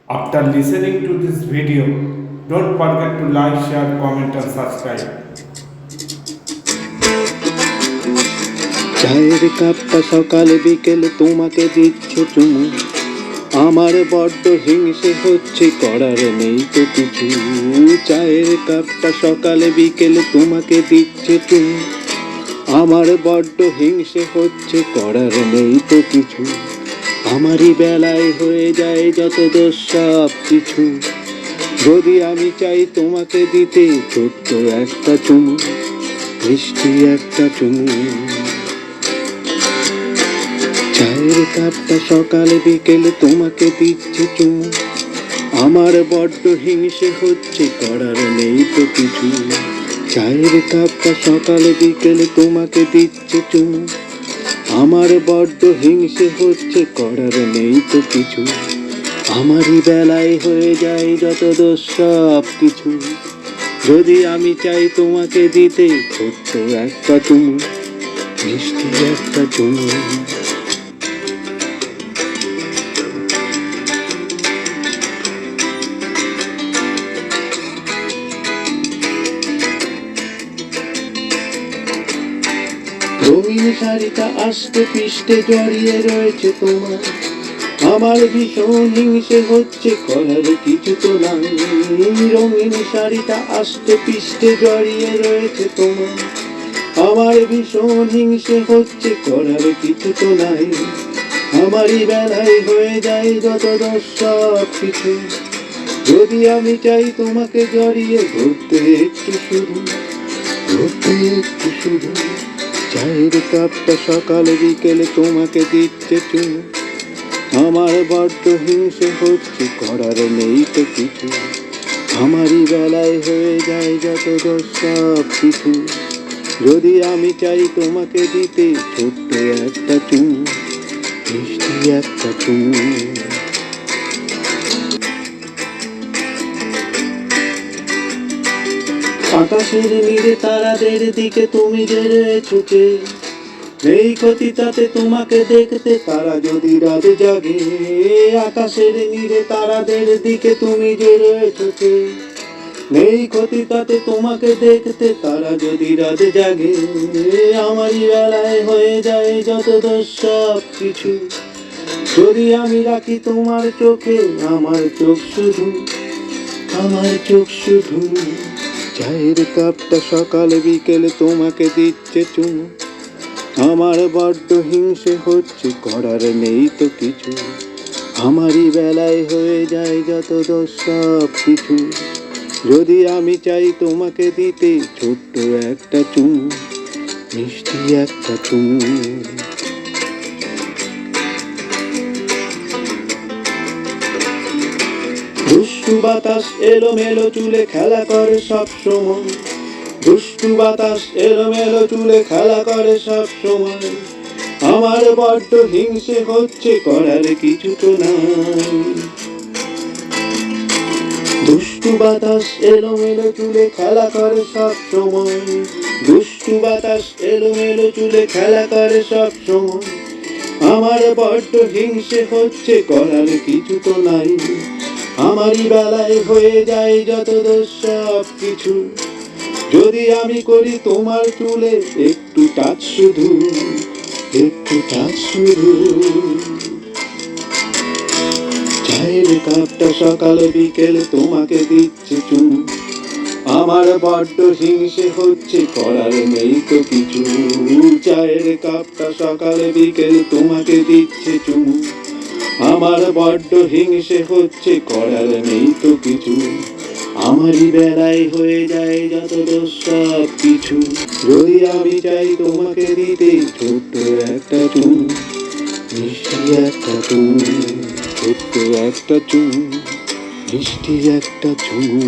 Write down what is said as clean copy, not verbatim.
After listening to this video, don't forget to like, share, comment and subscribe. চায়ের কাপটা সকালে বিকেলে তোমাকে দিচ্ছে চুমু, আমার বড্ড হিংসে হচ্ছে, করার নেই তো কিছু। চায়ের কাপটা সকালে বিকেলে তোমাকে দিচ্ছে চুমু, আমার বড্ড হিংসে হচ্ছে, করার নেই তো কিছু। আমারই বেলায় হয়ে যায় যত দোষ সব কিছু, যদি আমি চাই তোমাকে দিতে ছোট্ট একটা চুমু, মিষ্টি একটা চুমু। চায়ের কাপটা সকালে বিকেলে তোমাকে দিচ্ছে চুমু, আমার বড্ড হিংসে হচ্ছে, করার নেই তো কিছু। চায়ের কাপটা সকালে বিকেলে তোমাকে দিচ্ছে চুমু, আমার বড্ড হিংসে হচ্ছে, করার নেই তো কিছু। আমারই বেলায় হয়ে যায় যত দোষ সব কিছু, যদি আমি চাই তোমাকে দিতে ছোট্ট একটা চুমু, মিষ্টি একটা চুমু। রঙিন শাড়িটা আস্তে পিষ্টে জড়িয়ে রয়েছে তোমার, আমার ভীষণ হিংসে হচ্ছে, করার কিছু তো নাই। রঙিন শাড়িটা আস্তে পিষ্টে জড়িয়ে রয়েছে তোমার, আমার ভীষণ হিংসে হচ্ছে, করার কিছু তো নাই। আমারই বেলায় হয়ে যায় যত দোষ সব কিছু, যদি আমি চাই তোমাকে জড়িয়ে ধরতে একটু শুধু, ধরতে একটু শুধু। চায়ের কাপটা সকালে বিকেলে তোমাকে দিচ্ছে চুমু, আমার বড্ড হিংসে হচ্ছে, করার নেই তো কিছু। আমারই বেলায় হয়ে যায় যত দোষ সব কিছু, যদি আমি চাই তোমাকে দিতে ছোট্ট একটা চুমু, মিষ্টি একটা চুমু। আকাশের নীলে তারাদের দিকে তুমি যে রয়েছো চেয়ে, এই ক্ষতি তাতে তোমাকে দেখতে তারা যদি রাত জাগে। আকাশের নীলে তারাদের দিকে তুমি যে রয়েছো চেয়ে, এই ক্ষতি তাতে তোমাকে দেখতে তারা যদি রাত জাগে। আমারই বেলায় হয়ে যায় যত দোষ সব কিছু, যদি আমি রাখি তোমার চোখে আমার চোখ শুধু, আমার চোখ শুধু। চায়ের কাপটা সকালে বিকেলে তোমাকে দিচ্ছে চুমু, আমার বড্ড হিংসে হচ্ছে, করার নেই তো কিছু। আমারই বেলায় হয়ে যায় যত দোষ সব কিছু, যদি আমি চাই তোমাকে দিতে ছোট্ট একটা চুমু, মিষ্টি একটা চুমু। দুষ্টু বাতাস এলোমেলো চুলে খেলা করে সব সময়, দুষ্টু বাতাস এলোমেলো চুলে খেলা করে সব সময়, আমার বড্ড হিংসে হচ্ছে, করার কিছু তো নাই। দুষ্টু বাতাস এলোমেলো চুলে খেলা করে সব সময়, দুষ্টু বাতাস এলোমেলো চুলে খেলা করে সব সময়, আমার বড্ড হিংসে হচ্ছে, করার কিছু তো নাই। আমারই বেলায় হয়ে যায় যত দোষ সব কিছু, যদি আমি করি তোমার চুলে একটু টাচ শুধু, একটু টাচ শুধু। চায়ের কাপটা সকালে বিকেলে তোমাকে দিচ্ছে চুমু, আমার বড্ড হিংসে হচ্ছে, করার নেই তো কিছু। চায়ের কাপটা সকালে বিকেলে তোমাকে দিচ্ছে চুমু, আমার বড্ড হিংসে হচ্ছে, করার নেই তো কিছু। আমারই বেলায় হয়ে যায় যত দোষ সব কিছু, যদি আমি চাই তোমাকে দিতে ছোট্ট একটা চুমু, মিষ্টি একটা চুমু, ছোট্ট একটা চুমু, মিষ্টি একটা চুমু।